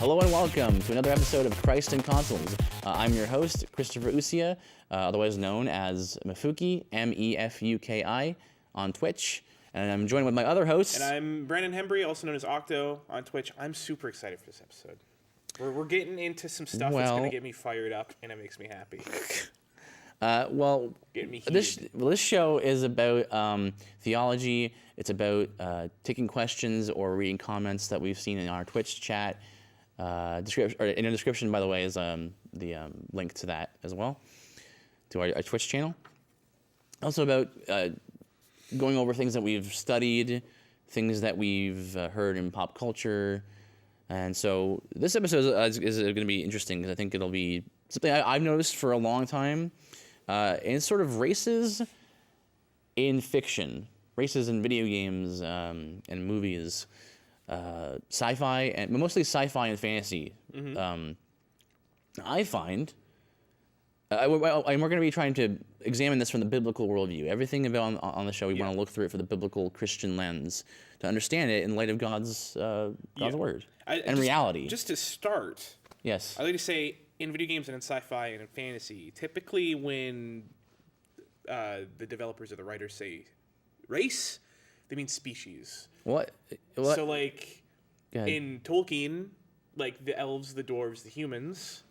Hello and welcome to another episode of Christ and Consloes. I'm your host, Christopher Usia, otherwise known as Mefuki, M-E-F-U-K-I, on Twitch. And I'm joined with my other hosts. And I'm Rod Hembree, also known as Octo, on Twitch. I'm super excited for this episode. We're getting into some stuff that's going to get me fired up, and it makes me happy. This show is about theology. It's about taking questions or reading comments that we've seen in our Twitch chat. In the description, by the way, is the link to that as well, to our Twitch channel. Also about going over things that we've studied, things that we've heard in pop culture. And so this episode is going to be interesting because I think it'll be something I've noticed for a long time. And it's sort of races in fiction, races in video games and movies. Sci-fi, and mostly sci-fi and fantasy. Mm-hmm. I find, and we're going to be trying to examine this from the biblical worldview. Everything about on the show, we want to look through it for the biblical Christian lens to understand it in light of God's word and reality. Just to start, yes, I like to say in video games and in sci-fi and in fantasy, typically when the developers or the writers say race, they mean species. What? So, like, in Tolkien, like, the elves, the dwarves, the humans,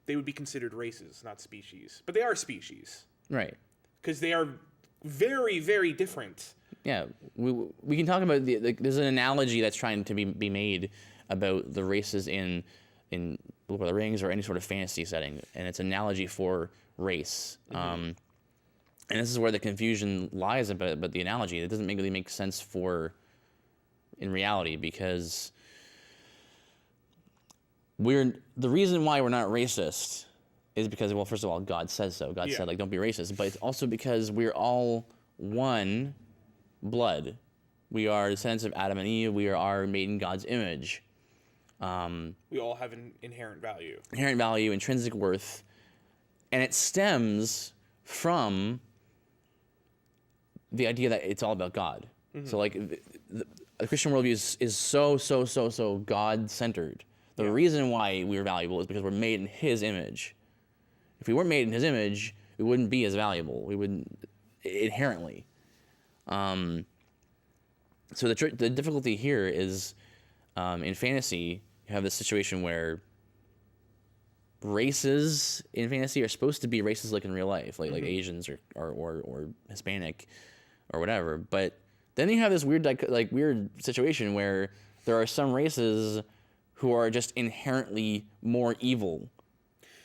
they would be considered races, not species. But they are species. Right. Because they are very, very different. Yeah. We can talk about, there's an analogy that's trying to be made about the races in Lord of the Rings or any sort of fantasy setting. And it's an analogy for race. Mm-hmm. And this is where the confusion lies about the analogy. It doesn't really make sense in reality, because the reason why we're not racist is because, well, first of all, God says so. God said, like, don't be racist. But it's also because we're all one blood. We are descendants of Adam and Eve. We are made in God's image. We all have an inherent value. Inherent value, intrinsic worth. And it stems from the idea that it's all about God. Mm-hmm. So, like, the Christian worldview is so God-centered. The reason why we're valuable is because we're made in His image. If we weren't made in His image, we wouldn't be as valuable. We wouldn't inherently. So the difficulty here is in fantasy, you have this situation where races in fantasy are supposed to be races like in real life, like Asians or Hispanic or whatever. But then you have this weird situation where there are some races who are just inherently more evil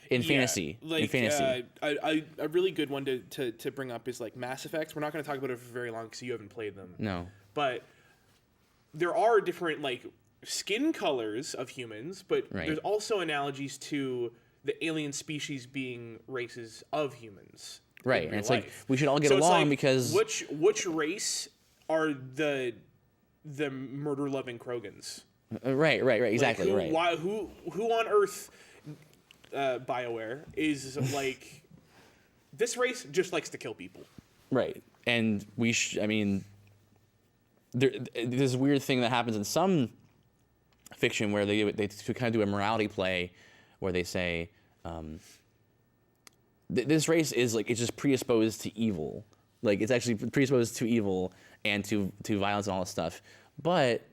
in fantasy. A really good one to bring up is like Mass Effect. We're not going to talk about it for very long because you haven't played them. No. But there are different like skin colors of humans, but there's also analogies to the alien species being races of humans. Right, and it's like we should all get along because which race are the murder-loving Krogans? Right, exactly, like who on Earth, BioWare is like this race just likes to kill people. Right, and there's this weird thing that happens in some fiction where they kind of do a morality play, where they say this race is like it's just predisposed to evil. Like, it's actually predisposed to evil and to violence and all this stuff. But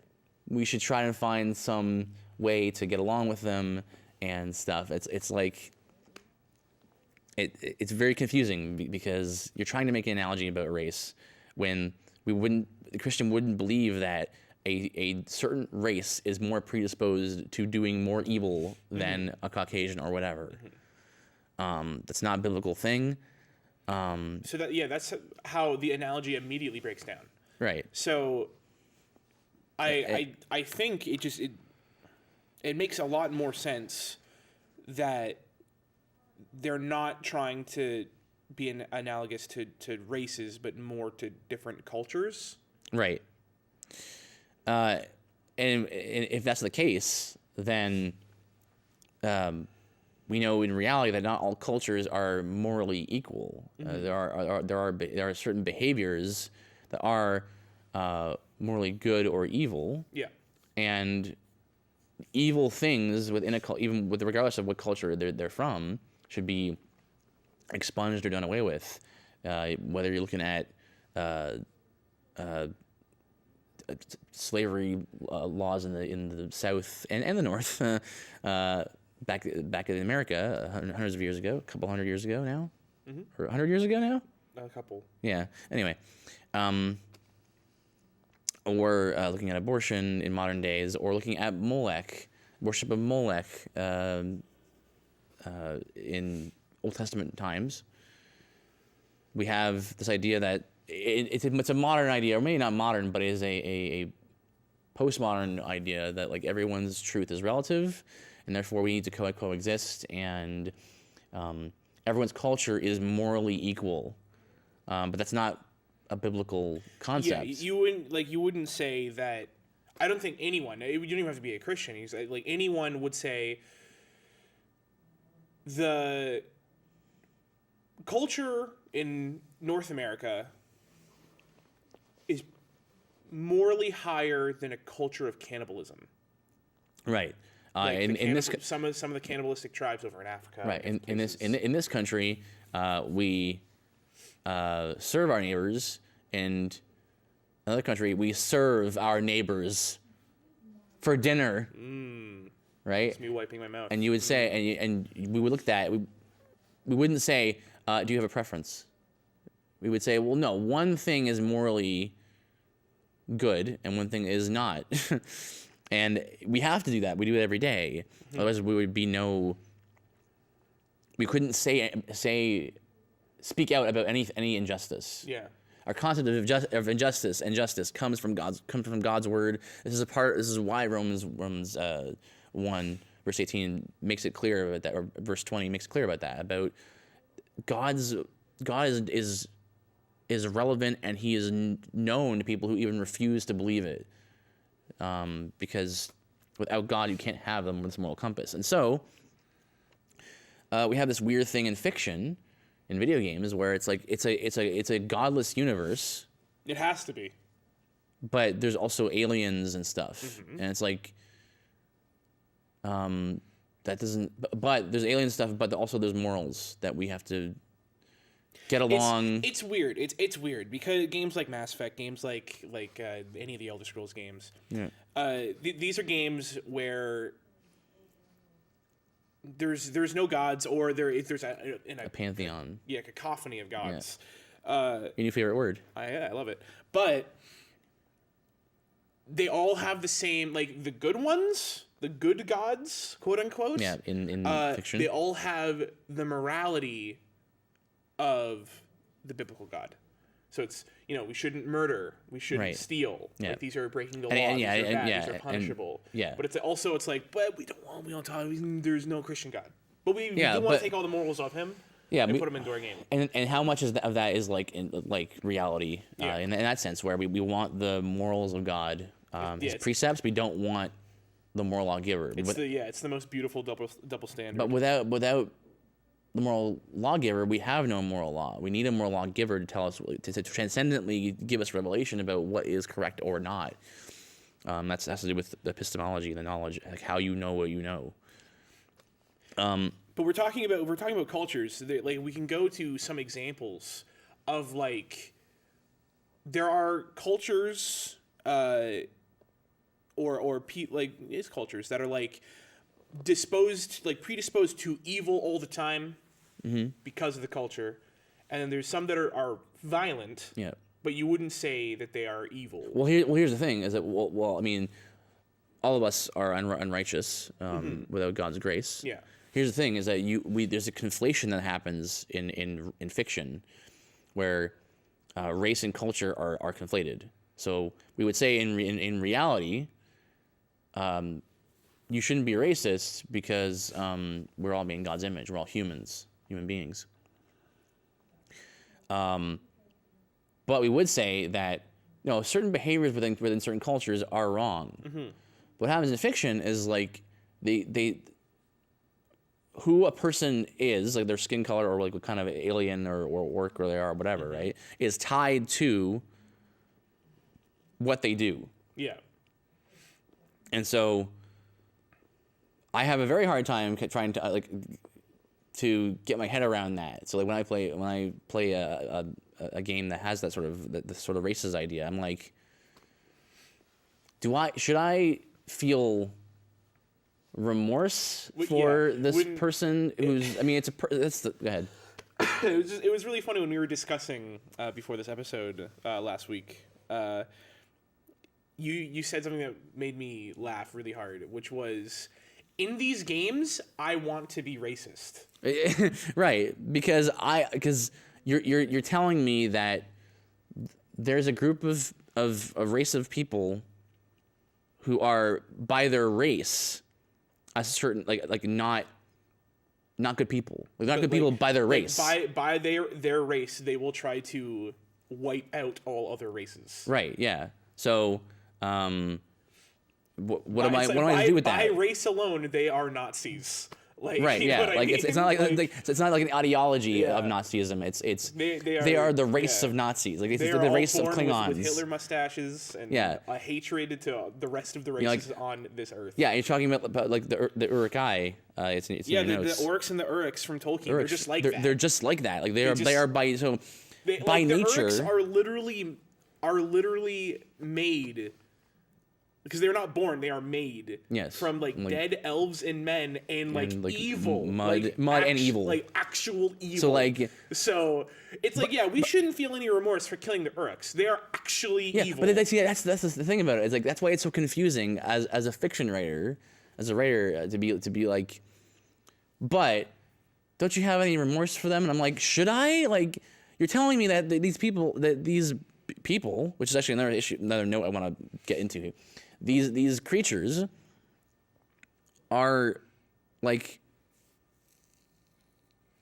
we should try and find some way to get along with them and stuff. It's like it's very confusing because you're trying to make an analogy about race when the Christian wouldn't believe that a certain race is more predisposed to doing more evil than a Caucasian or whatever. That's not a biblical thing. So that's how the analogy immediately breaks down. Right. So I think it makes a lot more sense that they're not trying to be analogous to races, but more to different cultures. Right. And if that's the case, then we know in reality that not all cultures are morally equal. Mm-hmm. There are certain behaviors that are morally good or evil. Yeah. And evil things within a even with regardless of what culture they're from, should be expunged or done away with. Whether you're looking at slavery laws in the South and the North, back in America, hundreds of years ago, a couple hundred years ago now, or 100 years ago now. A couple. Yeah. Anyway, or looking at abortion in modern days, or looking at Molech, worship of Molech in Old Testament times. We have this idea that it's a modern idea, or maybe not modern, but it is a postmodern idea that like everyone's truth is relative, and therefore we need to coexist, and everyone's culture is morally equal. But that's not a biblical concept. Yeah, you wouldn't say that. I don't think anyone. You don't even have to be a Christian. Like anyone would say the culture in North America is morally higher than a culture of cannibalism. Right. Like some of the cannibalistic tribes over in Africa. Right. In this country, we serve our neighbors. In another country, we serve our neighbors for dinner. Right. It's me wiping my mouth. And you would say, and we would look at that. We wouldn't say, do you have a preference? We would say, well, no, one thing is morally good and one thing is not. And we have to do that. We do it every day. Otherwise, we couldn't speak out about any injustice. Yeah. Our concept of injustice and justice comes from God's word. This is why Romans 1 verse 18 makes it clear about that, or verse 20 makes it clear about that, about God is relevant, and he is known to people who even refuse to believe it, because without God you can't have them with this moral compass. And so we have this weird thing in fiction, in video games, where it's like it's a godless universe. It has to be. But there's also aliens and stuff, and it's like that doesn't. But there's alien stuff, but also there's morals that we have to get along. It's weird. It's weird because games like Mass Effect, games like any of the Elder Scrolls games, these are games where there's no gods, or there's a pantheon. Yeah, cacophony of gods. Your new favorite word. I love it, but they all have the same, like the good ones, the good gods, quote unquote. Yeah, in fiction, they all have the morality of the biblical God. So it's, we shouldn't murder, we shouldn't steal. Yeah. Like, these are breaking the law. These are bad. These are punishable. But it's like, but we don't talk. There's no Christian God. But we do want to take all the morals off him. Yeah, and put them into our game. And how much of that is like reality in that sense, where we want the morals of God as precepts. We don't want the moral lawgiver. It's the most beautiful double standard. But without the moral lawgiver, we have no moral law. We need a moral lawgiver to tell us, to transcendently give us revelation about what is correct or not. That has to do with the epistemology, the knowledge, like how you know what you know. But we're talking about cultures. Like, we can go to some examples of, like, there are cultures, it's cultures that are like predisposed to evil all the time because of the culture, and then there's some that are violent. Yeah. But you wouldn't say that they are evil. Well, here's the thing: is that I mean, all of us are unrighteous without God's grace. Yeah. Here's the thing: is that there's a conflation that happens in fiction, where race and culture are conflated. So we would say in reality, you shouldn't be racist because we're all made in God's image. We're all human beings. But we would say that certain behaviors within certain cultures are wrong. What happens in fiction is like they who a person is, like their skin color or like what kind of alien or orc or they are or whatever, right, is tied to what they do. Yeah. And so I have a very hard time trying to to get my head around that. So like when I play a game that has that sort of the sort of racist idea, I'm like, should I feel remorse for this person who's? I mean, go ahead. It was really funny when we were discussing before this episode last week. You said something that made me laugh really hard, which was, in these games, I want to be racist. Right, because you're telling me that there's a group of a race of people who are by their race a certain like not good people. Like not good people by their race. By their race, they will try to wipe out all other races. Right, yeah. So what am I to do with that? By race alone, they are Nazis. Like, right, you know yeah. what Like I mean? it's not it's not like an ideology of Nazism. They are the race of Nazis. Like they it's the race of Klingons with Hitler mustaches and a hatred to the rest of the races on this earth. Yeah, you're talking about like the Uruk-hai. It's the orcs and the Uruks from Tolkien. They're just like that. They're just like that. Like they are by nature. The Uruks are literally made. Because they're not born, they are made from dead elves and men and evil, mud and evil, like actual evil. So it's we shouldn't feel any remorse for killing the Uruks. They are actually evil. But that's the thing about it. It's like that's why it's so confusing as a fiction writer, as a writer to be like, but don't you have any remorse for them? And I'm like, should I? Like, you're telling me that these people, which is actually another note I want to get into. These creatures are like,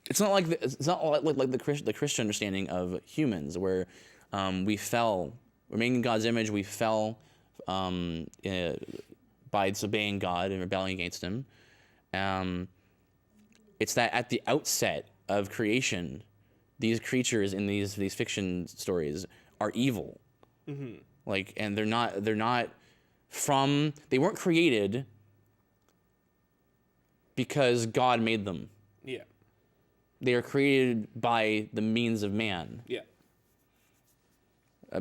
it's not like the Christian understanding of humans where we fell, we're made in God's image, we fell by disobeying God and rebelling against Him. It's that at the outset of creation, these creatures in these fiction stories are evil, and they're not. They weren't created because God made them. Yeah. They are created by the means of man. Yeah.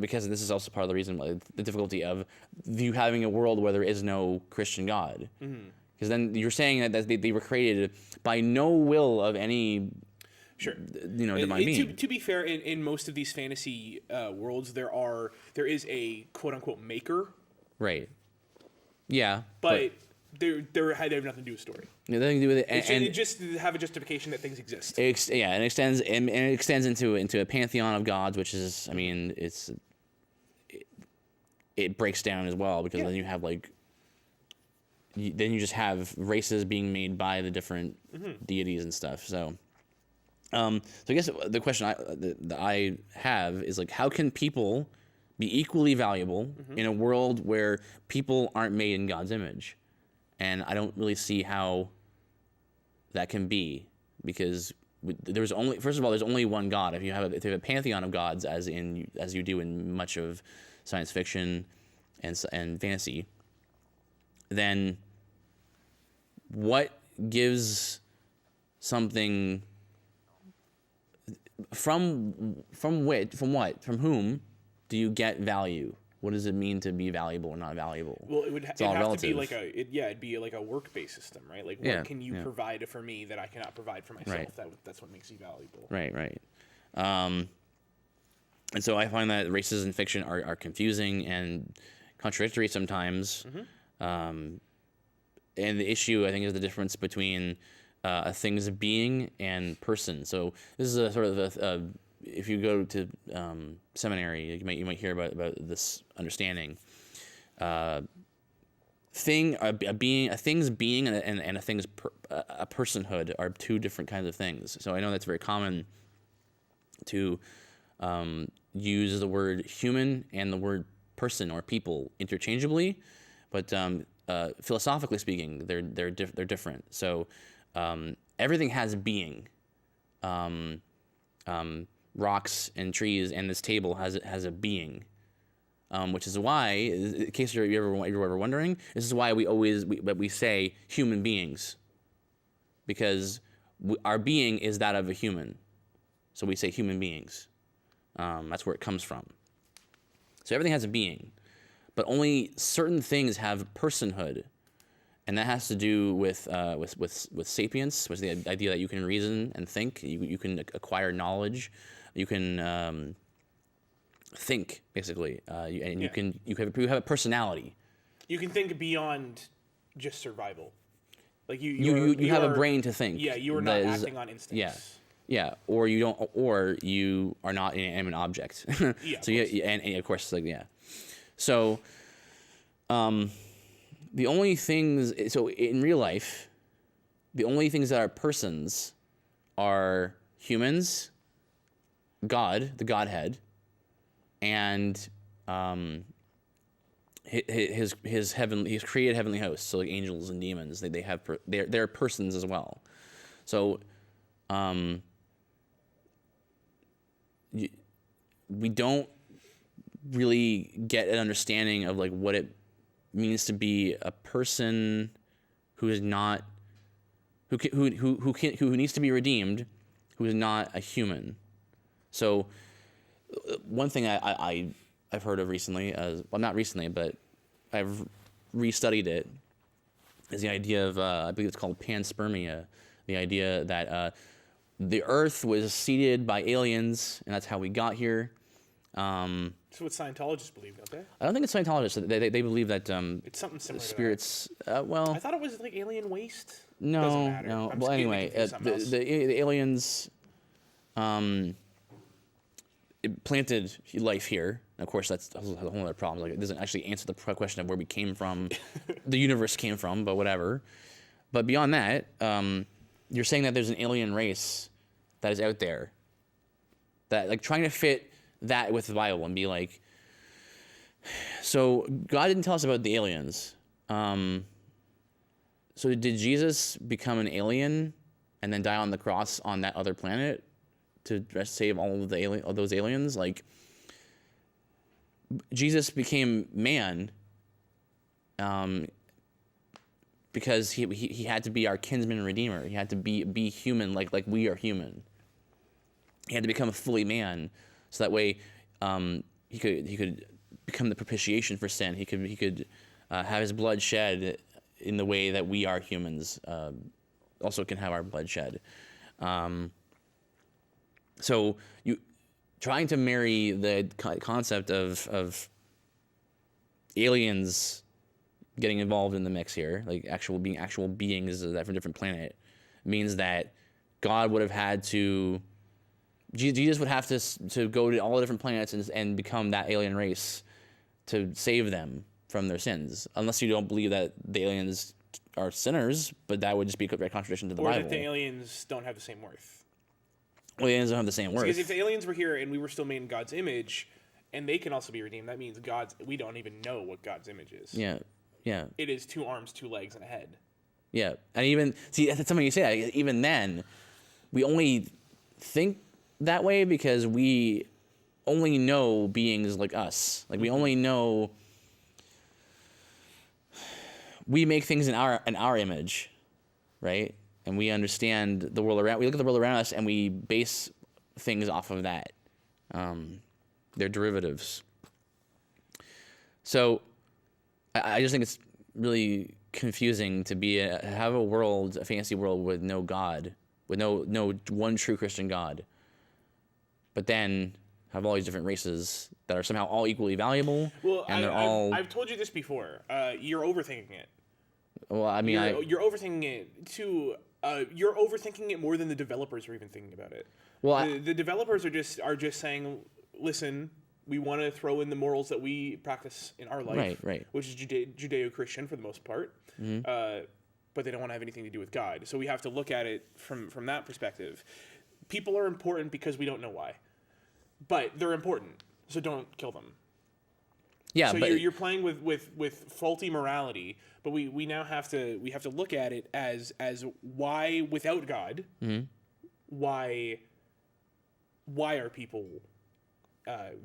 Because this is also part of the reason, the difficulty of you having a world where there is no Christian God. Because then you're saying that they were created by no will of any. Sure. Divine being. To be fair, in most of these fantasy worlds, there is a quote unquote maker. Right. Yeah, but they have nothing to do with story. Nothing to do with it, and just have a justification that things exist. And it extends into a pantheon of gods, which is, I mean, it breaks down as well because then you have then you just have races being made by the different deities and stuff. So, so I guess the question that I have is how can people be equally valuable in a world where people aren't made in God's image? And I don't really see how that can be, because there's only one God. If you have a pantheon of gods, as you do in much of science fiction and fantasy, then what gives something from whom do you get value? What does it mean to be valuable or not valuable? Well, it'd have to be it'd be like a work-based system, right? Like, what can you provide for me that I cannot provide for myself? Right. That's what makes you valuable. Right. And so I find that races in fiction are confusing and contradictory sometimes. And the issue, I think, is the difference between a thing's being and person. So this is a sort of if you go to seminary, you might hear about this understanding. A thing's being and a thing's a personhood are two different kinds of things. So I know that's very common to use the word human and the word person or people interchangeably, but philosophically speaking, they're different. So everything has being. Rocks and trees and this table has a being. which is why, in case you're ever wondering, this is why we say human beings, because our being is that of a human, so we say human beings. That's where it comes from. So everything has a being, but only certain things have personhood, and that has to do with sapience, which is the idea that you can reason and think, you can acquire knowledge, you can think basically, you have a personality. You can think beyond just survival. Like you have a brain to think. Yeah, you are not acting on instincts. Yeah. Yeah, or you don't, or you are not an inanimate object. Yeah. So and of course, like yeah. So, the only things, so in real life, the only things that are persons are humans, God, the Godhead, and his created heavenly hosts, so like angels and demons. They're persons as well. So, we don't really get an understanding of like what it means to be a person who is not who needs to be redeemed, who is not a human. So one thing I've heard of recently, well, not recently, but I've restudied it, is the idea of I believe it's called panspermia, the idea that the Earth was seeded by aliens, and that's how we got here. That's what Scientologists believe, don't they? I don't think it's Scientologists. They believe that it's something similar. Spirits. I thought it was like alien waste. No, Doesn't matter. no. I'm Well, anyway, the aliens it planted life here. Of course, that's a whole other problem. Like, it doesn't actually answer the question of where we came from, the universe came from, but whatever. But beyond that, you're saying that there's an alien race that is out there, that like trying to fit that with the Bible and be like, so God didn't tell us about the aliens. So did Jesus become an alien and then die on the cross on that other planet to save all of those aliens? Like, Jesus became man because he had to be our kinsman and redeemer. He had to be human like we are human. He had to become a fully man, so that way he could become the propitiation for sin. He could have his blood shed in the way that we are humans also can have our blood shed. So you trying to marry the concept of aliens getting involved in the mix here, like actual beings that from a different planet, means that God would have had to, Jesus would have to go to all the different planets and become that alien race to save them from their sins, unless you don't believe that the aliens are sinners, but that would just be a direct contradiction to the Bible. Or that the aliens don't have the same worth. Well, aliens don't have the same worth. Because if the aliens were here and we were still made in God's image, and they can also be redeemed, that means we don't even know what God's image is. Yeah, yeah. It is 2 arms, 2 legs, and a head. Yeah, and even, see, that's something you say that, even then, we only think that way because we only know beings like us. Like, we only know, we make things in our image, right? And we understand the world around. We look at the world around us and we base things off of that. They're derivatives. So I just think it's really confusing to have a fantasy world with no God, with no one true Christian God, but then have all these different races that are somehow all equally valuable. Well, and I've told you this before. You're overthinking it. Well, I mean, you're overthinking it too. You're overthinking it more than the developers are even thinking about it. Well, the developers are just saying, listen, we want to throw in the morals that we practice in our life, right. which is Judeo-Christian for the most part, but they don't want to have anything to do with God. So we have to look at it from that perspective. People are important because we don't know why, but they're important, so don't kill them. Yeah, so but you're playing with faulty morality, but we now have to look at it as why without God, why are people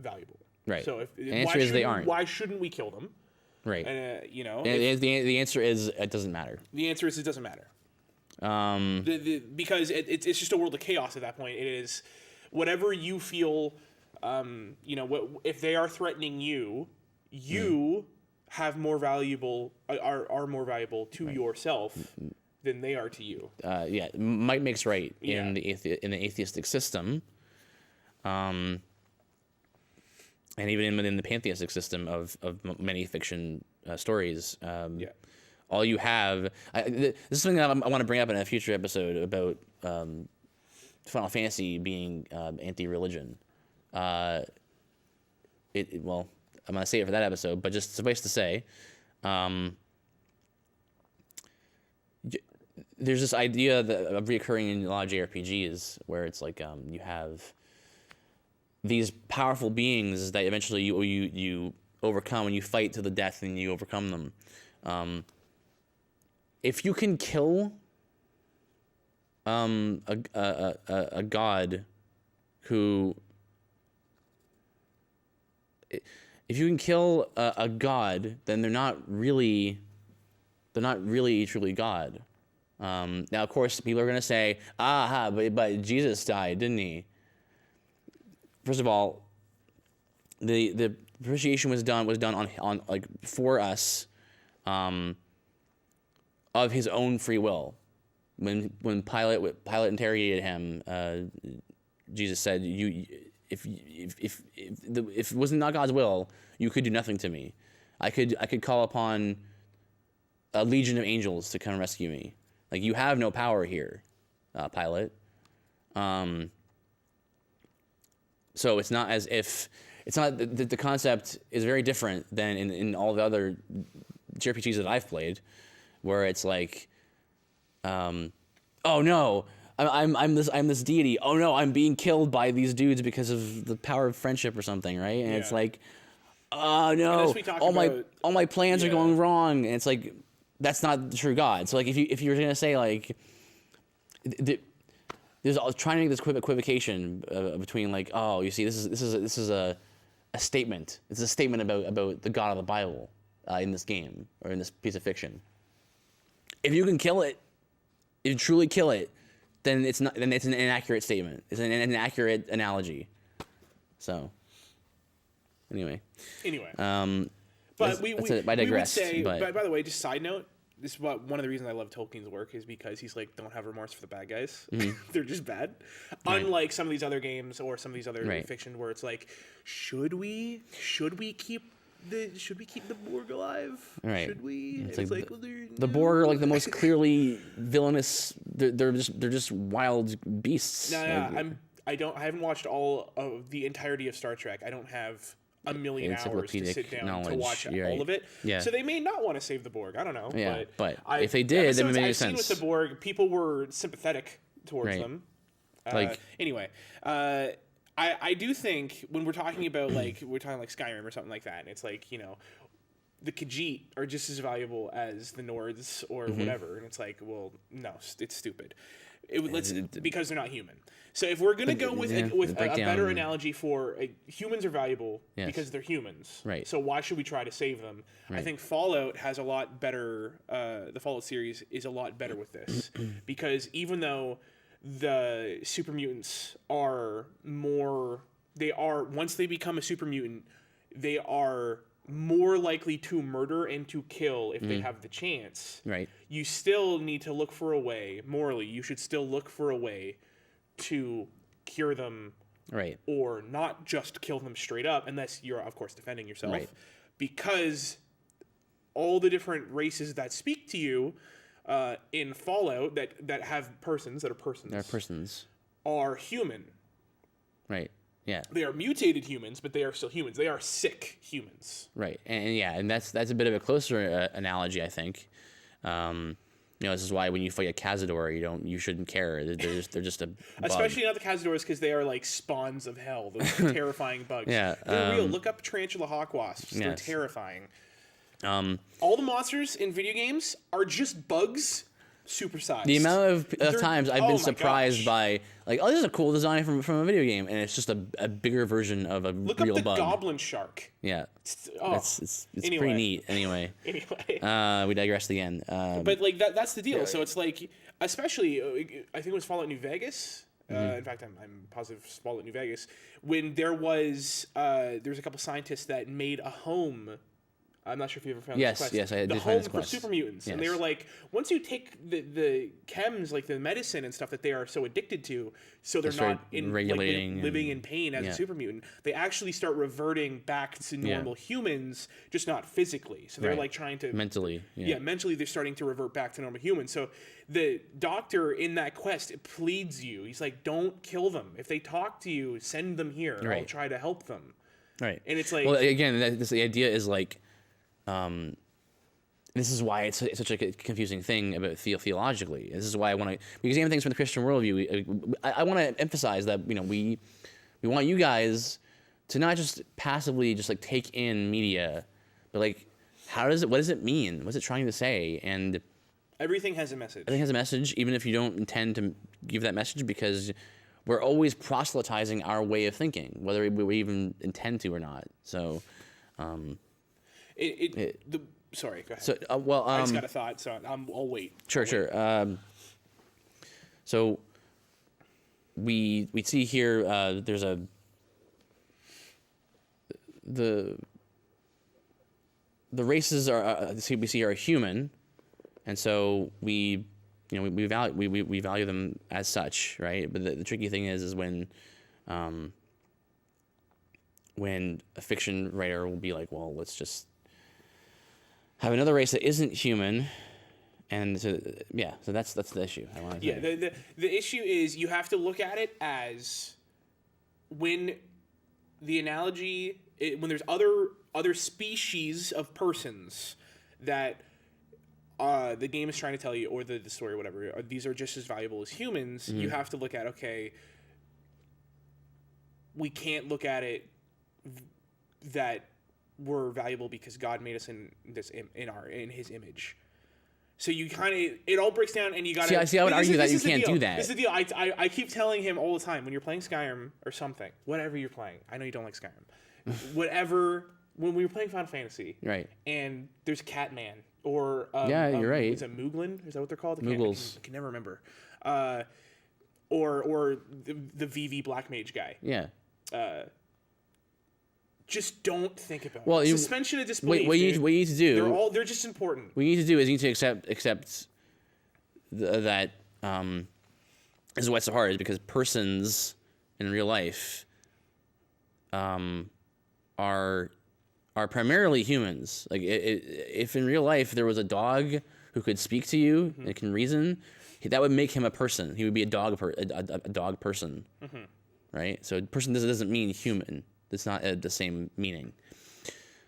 valuable? Right. So the answer is they aren't. Why shouldn't we kill them? Right. You know. And the answer is it doesn't matter. The answer is it doesn't matter. Because it's just a world of chaos at that point. It is whatever you feel. You know, if they are threatening you, you have more valuable are more valuable to yourself than they are to you. Yeah, might makes right in the atheistic system, and even within the pantheistic system of many fiction stories. All you have. This is something that I want to bring up in a future episode about Final Fantasy being anti-religion. Well, I'm gonna say it for that episode, but just suffice to say, there's this idea of reoccurring in a lot of JRPGs where it's like you have these powerful beings that eventually you overcome and you fight to the death and you overcome them. If you can kill a god who, if you can kill a god, then they're not really truly God. Now, of course, people are going to say, but Jesus died, didn't he? First of all, the propitiation was done on like for us, of his own free will. When Pilate interrogated him, Jesus said, if it wasn't not God's will, you could do nothing to me. I could call upon a legion of angels to come and rescue me. Like, you have no power here, Pilate. So it's not as if the concept is very different than in all the other JRPGs that I've played, where it's like, oh no, I'm this deity. Oh no, I'm being killed by these dudes because of the power of friendship or something, right? And it's like, oh no, all my plans are going wrong. And it's like, that's not the true God. So like, if you're gonna say like, there's trying to make this equivocation between like, oh, you see, this is a statement. It's a statement about the God of the Bible in this game or in this piece of fiction. If you can kill it, if you truly kill it, then it's not. Then it's an inaccurate statement. It's an inaccurate analogy. So, anyway. But we would say. But by the way, just side note. This is one of the reasons I love Tolkien's work is because he's like, don't have remorse for the bad guys. Mm-hmm. They're just bad. Right. Unlike some of these other games or some of these other fiction where it's like, should we keep the Borg alive? Right. Should we? It's like the Borg are like the most clearly villainous. They're just wild beasts. No, I haven't watched all of the entirety of Star Trek. I don't have a million hours to sit down to watch all of it. Yeah. So they may not want to save the Borg. I don't know. Yeah. But if they did, then it would make sense. I've seen with the Borg, people were sympathetic towards them. Anyway, I do think when we're talking about like Skyrim or something like that, and it's like, you know, the Khajiit are just as valuable as the Nords or whatever, and it's like, well, no, it's stupid. Because they're not human. So if we're gonna go with a better analogy for humans are valuable because they're humans. Right. So why should we try to save them? Right. I think Fallout has a lot better. The Fallout series is a lot better with this because even though the super mutants are once they become a super mutant, they are more likely to murder and to kill if they have the chance. Right. You still need to look for a way, morally, you should still look for a way to cure them. Right. Or not just kill them straight up, unless you're, of course, defending yourself. Right. Because all the different races that speak to you in Fallout that have persons, are human. Right. Yeah. They are mutated humans, but they are still humans. They are sick humans. Right. And that's a bit of a closer analogy, I think. This is why when you fight a Cazador, you shouldn't care. They're just a bug. Especially not the Cazadors, because they are like spawns of hell. Those terrifying bugs. Yeah. They're real. Look up tarantula hawk wasps. They're terrifying. All the monsters in video games are just bugs supersized. The amount of times I've oh been my surprised gosh. by, like, oh, this is a cool design from a video game, and it's just a bigger version of a Look real up the bug. goblin shark. Yeah, Oh, it's anyway. pretty neat. Anyway, we digressed again. But like that's the deal. So it's like, especially I think it was Fallout New Vegas. In fact, I'm positive Fallout New Vegas, when there was a couple scientists that made a home. I'm not sure if you ever found this quest. Yes, I did the find home this for quest. super mutants, and they Yes. were like, once you take the chems, like the medicine and stuff that they are so addicted to, so they're start not in regulating like, living and- in pain as yeah. a super mutant. They actually start reverting back to normal humans, just not physically. So they're Right. like trying to Mentally, yeah, mentally they're starting to revert back to normal humans. So the doctor in that quest pleads you. He's like, don't kill them. If they talk to you, send them here. I'll Right. try to help them. Right. And it's like, well, again, the idea is like, this is why it's such a confusing thing about theologically. This is why I want to, because even things from the Christian worldview, I want to emphasize that we want you guys to not just passively just like take in media, but like what does it mean? What's it trying to say? And everything has a message. I think it has a message, even if you don't intend to give that message, because we're always proselytizing our way of thinking, whether we even intend to or not. So, Sorry, go ahead. so I just got a thought, so I'll wait. Sure. So we see here there's the races are we see are human, and so we value them as such, right? But the tricky thing is when a fiction writer will be like, well, let's just have another race that isn't human, and so that's the issue. I want to say. The issue is you have to look at it as when the analogy when there's other species of persons that the game is trying to tell you, or the story, or whatever, these are just as valuable as humans. You have to look at, okay, we can't look at it that we're valuable because God made us in His image. So you kind of, it all breaks down, and you got to see. I would argue that you can't do that. This is the deal. I keep telling him all the time, when you're playing Skyrim or something, whatever you're playing. I know you don't like Skyrim. When we were playing Final Fantasy, right? And there's Catman or you're right. Is it Mooglin? Is that what they're called? Moogles. I can never remember. Or the VV Black Mage guy. Yeah. Just don't think about it. Suspension of disbelief. What you need to do. They're just important. What you need to do is you need to accept that this is why it's so hard, is because persons in real life are primarily humans. Like if in real life there was a dog who could speak to you and can reason, that would make him a person. He would be a dog person, right? So person doesn't mean human. It's not the same meaning.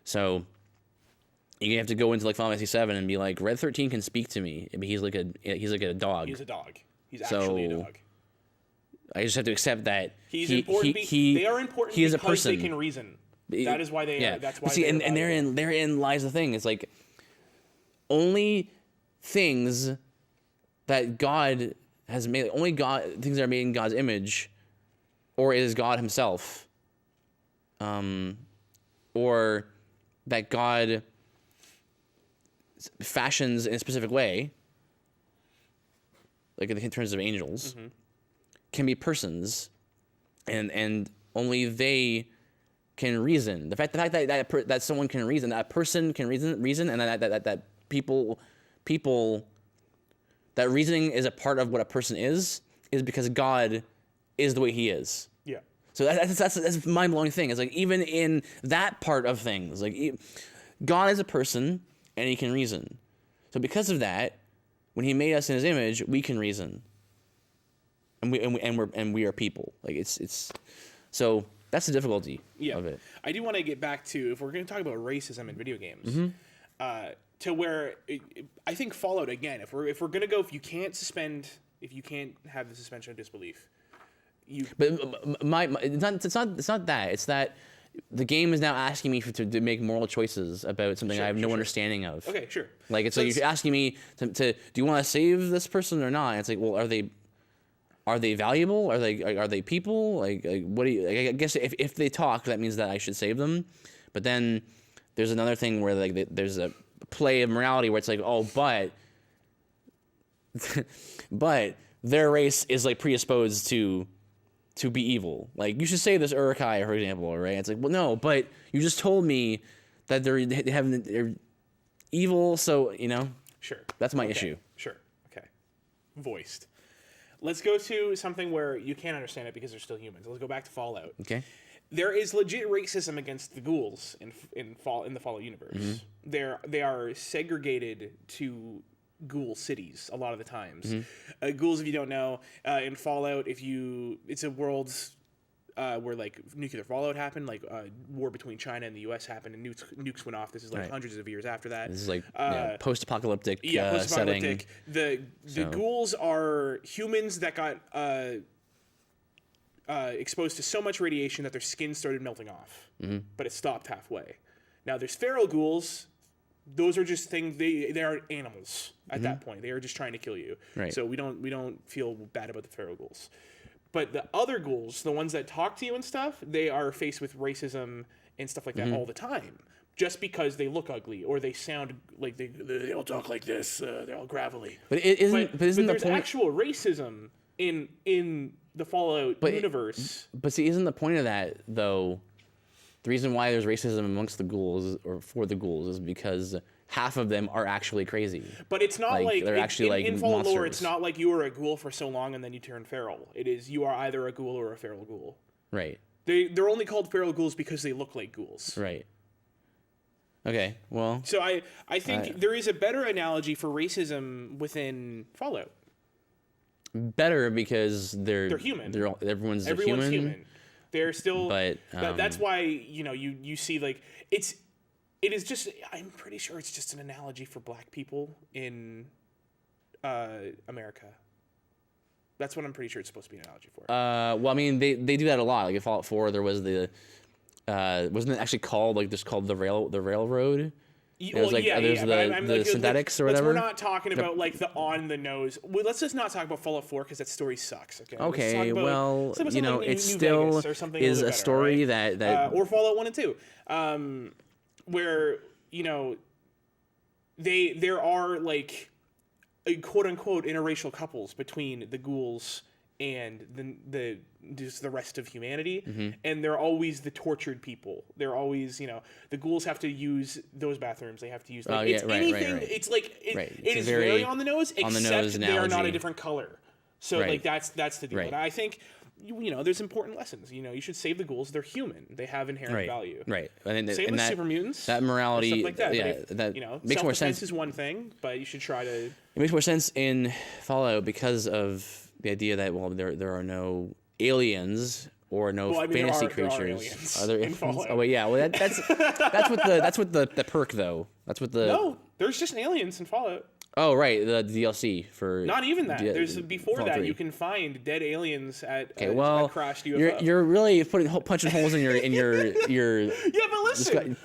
So you have to go into like Final Fantasy 7 and be like, Red 13 can speak to me. I mean, he's like a dog. He's a dog. He's actually a dog. I just have to accept that he's important. They are important he is because a person. they can reason. That is why they. Yeah. That's why. But see, and therein lies the thing. It's like only things that God has made, things that are made in God's image, or is God Himself, or that God fashions in a specific way, like in terms of angels, can be persons, and only they can reason. The fact that someone can reason, that person can reason, and that people that reasoning is a part of what a person is because God is the way He is. Yeah. So that's a mind-blowing thing. It's like even in that part of things, like God is a person and He can reason. So because of that, when He made us in His image, we can reason. And we are people. Like it's so that's the difficulty of it. I do want to get back to, if we're going to talk about racism in video games, to where I think Fallout again. If we're going to go, if you can't have the suspension of disbelief, But it's not that. It's that the game is now asking me to make moral choices about something I have no understanding of. Okay, sure. Like it's like you're asking me to do you want to save this person or not? And it's like, well, are they valuable? Are they people? Like what do you? Like, I guess if they talk, that means that I should save them. But then there's another thing where like there's a play of morality where it's like, oh, but their race is like predisposed to be evil. Like you should save this Uruk-hai, for example, right? It's like, well, no, but you just told me that they're evil, so Sure. That's my issue. Sure. Okay. Voiced. Let's go to something where you can't understand it because they're still humans. Let's go back to Fallout. Okay. There is legit racism against the ghouls in the Fallout universe. Mm-hmm. They are segregated to ghoul cities a lot of the times. Mm-hmm. Ghouls, if you don't know, in Fallout, it's a world where like nuclear fallout happened, like war between China and the U.S. happened, and nukes went off. This is like hundreds of years after that. This is like post-apocalyptic post-apocalyptic setting. The ghouls are humans that got exposed to so much radiation that their skin started melting off, but it stopped halfway. Now there's feral ghouls. Those are just things. They are animals at that point. They are just trying to kill you. Right. So we don't feel bad about the feral ghouls. But the other ghouls, the ones that talk to you and stuff, they are faced with racism and stuff like that all the time. Just because they look ugly or they sound like they all talk like this, they're all gravelly. But isn't the there's point actual racism in the Fallout universe. But see, isn't the point of that though? The reason why there's racism amongst the ghouls or for the ghouls is because half of them are actually crazy. But it's not like they're actually in Fallout monsters. lore. It's not like you were a ghoul for so long and then you turn feral. It is you are either a ghoul or a feral ghoul. Right. They're only called feral ghouls because they look like ghouls. Right. Okay. Well. So I think there is a better analogy for racism within Fallout. Better because they're human. Everyone's human. They're still. But that's why you see like it is just. I'm pretty sure it's just an analogy for black people in America. That's what I'm pretty sure it's supposed to be an analogy for. Well, I mean, they do that a lot. Like in Fallout 4, there was the wasn't it actually called the railroad? It was like there's the synthetics or whatever. We're not talking about like the on the nose. Well, let's just not talk about Fallout 4 because that story sucks. Okay. Well, it still is a story that or Fallout 1 and 2, where there are like a quote unquote interracial couples between the ghouls and the rest of humanity, and they're always the tortured people. They're always, the ghouls have to use those bathrooms. They have to use right. It's like it is very on the nose, except they are not a different color. So like that's the deal. And I think there's important lessons. You should save the ghouls. They're human. They have inherent value. Right. Same with super mutants. That morality, stuff like that. Yeah, that makes more sense. Self-defense is one thing, but you should try to. It makes more sense in Fallout because of the idea that there are no aliens or no fantasy creatures. Are there in Fallout? Oh wait, yeah. Well, that's what the perk though. That's what the no. There's just aliens in Fallout. Oh right, the DLC for not even that. There's before Fallout that 3. You can find dead aliens at crashed UFO. You're really punching holes in your yeah, but listen.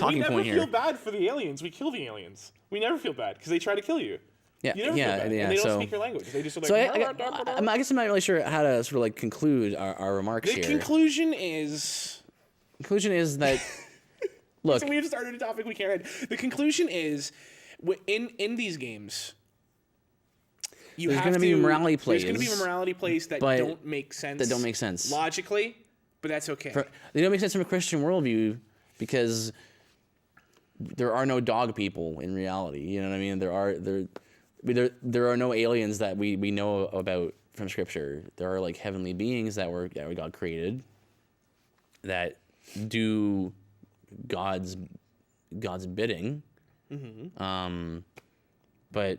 We never feel here. bad for the aliens. We kill the aliens. We never feel bad because they try to kill you. Yeah, you never feel bad. And they don't speak your language. They just are like. So I guess I'm not really sure how to sort of like conclude our remarks here. The conclusion is that look. So we have started a topic we can't end. The conclusion is, in these games, there's going to be morality plays. There's going to be morality plays that don't make sense. Logically, but that's okay. They don't make sense from a Christian worldview because there are no dog people in reality. You know what I mean? There are no aliens that we know about from Scripture. There are like heavenly beings that God created that do God's bidding. But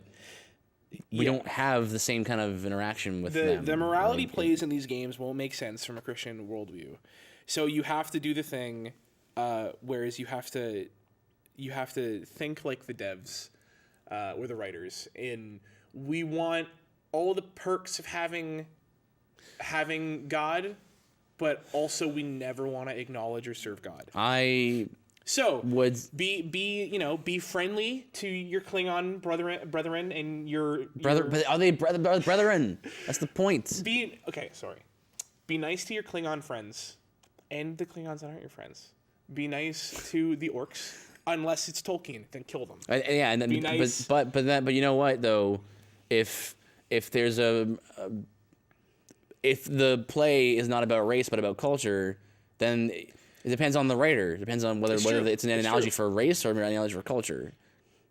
we don't have the same kind of interaction with them. The morality plays in these games won't make sense from a Christian worldview. So you have to do the thing, whereas you have to think like the devs or the writers. And we want all the perks of having God, but also we never want to acknowledge or serve God. So would be friendly to your Klingon brethren and your are they brethren? That's the point. Be nice to your Klingon friends and the Klingons that aren't your friends. Be nice to the orcs, unless it's Tolkien, then kill them. Yeah, and then be nice. But you know what though, if there's if the play is not about race but about culture, then it depends on the writer. It depends on whether it's an analogy for race or an analogy for culture.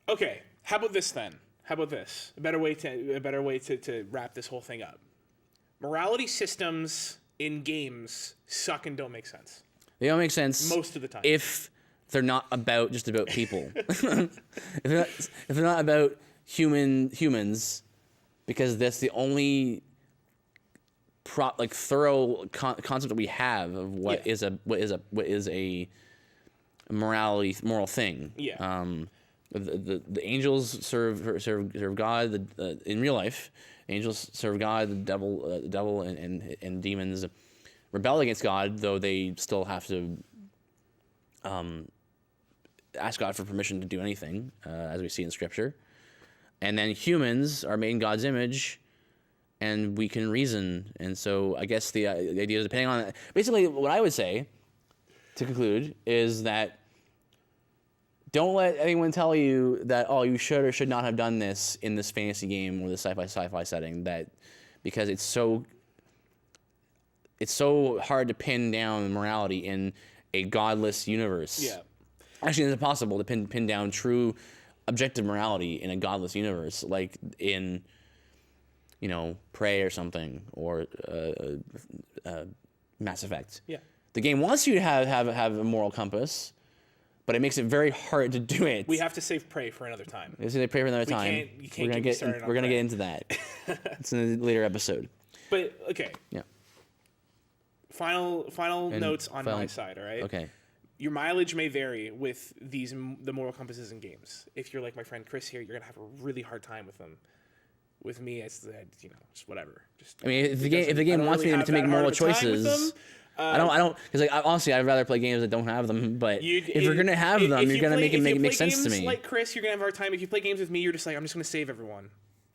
Okay, how about this then? How about this? A better way to wrap this whole thing up. Morality systems in games suck and don't make sense. They don't make sense most of the time if they're not just about people. if they're not about humans, because that's the only thorough concept that we have of what is a moral thing. Yeah. The angels serve God. In real life, angels serve God. The devil and demons rebel against God, though they still have to ask God for permission to do anything, as we see in Scripture. And then humans are made in God's image, and we can reason. And so I guess the idea is, depending on basically what I would say to conclude is that don't let anyone tell you that, oh, you should or should not have done this in this fantasy game or this sci-fi setting, because it's so hard to pin down morality in a godless universe. Yeah. Actually, it's impossible to pin down true objective morality in a godless universe, like in Prey or something, or Mass Effect. Yeah. The game wants you to have a moral compass, but it makes it very hard to do it. We have to save Prey for another time. We're gonna get into that. It's in a later episode. But okay. Yeah. Final notes on my side. All right. Okay. Your mileage may vary with the moral compasses in games. If you're like my friend Chris here, you're gonna have a really hard time with them. With me, it's just whatever. Just, I mean, if the game wants me to make moral choices, I don't, because honestly, I'd rather play games that don't have them. But if you're gonna have them, you're gonna make it make sense to me. Like Chris, you're gonna have a hard time. If you play games with me, you're just like, I'm just gonna save everyone.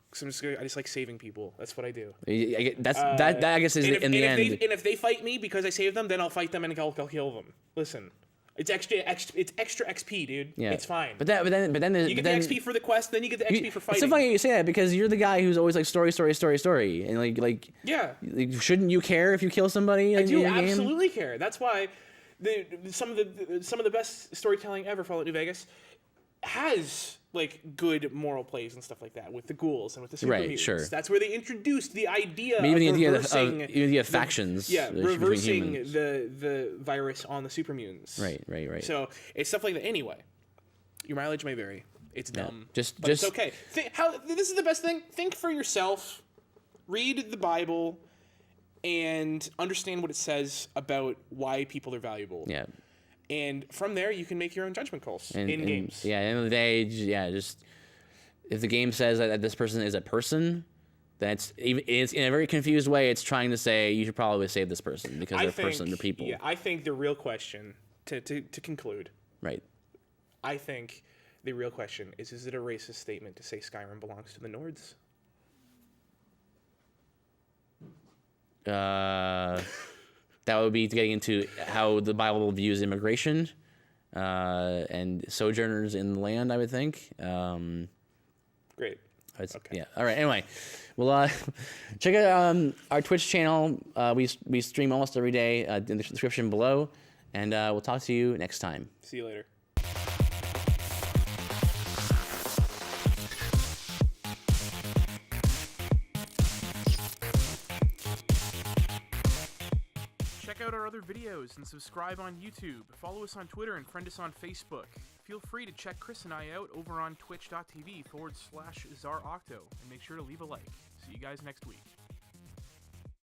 Because I just like saving people. That's what I do. That I guess is in the end. And if they fight me because I saved them, then I'll fight them and I'll kill them. Listen. It's extra XP, dude. Yeah. It's fine. But then you get the XP for the quest, then you get the XP for fighting. It's so funny you say that, because you're the guy who's always like story, and like yeah. Shouldn't you care if you kill somebody? I do absolutely care. That's why some of the best storytelling ever, Fallout New Vegas, has like good moral plays and stuff like that with the ghouls and with the super mutants. Sure. That's where they introduced the idea of factions. Yeah, reversing the virus on the super mutants. Right. So it's stuff like that. Anyway, your mileage may vary. It's dumb. Just it's okay. This is the best thing. Think for yourself. Read the Bible and understand what it says about why people are valuable. Yeah. And from there, you can make your own judgment calls in games. Yeah, at the end of the day, just if the game says that this person is a person, then it's in a very confused way. It's trying to say you should probably save this person because they're a person, they're people. Yeah, I think the real question, to conclude, right? I think the real question is it a racist statement to say Skyrim belongs to the Nords? That would be getting into how the Bible views immigration and sojourners in the land, I would think. Great. Okay. Yeah. All right. Anyway, well, check out our Twitch channel. We stream almost every day in the description below, and we'll talk to you next time. See you later. Check out our other videos and subscribe on YouTube. Follow us on Twitter and friend us on Facebook. Feel free to check Chris and I out over on twitch.tv/ZarOcto and make sure to leave a like. See you guys next week.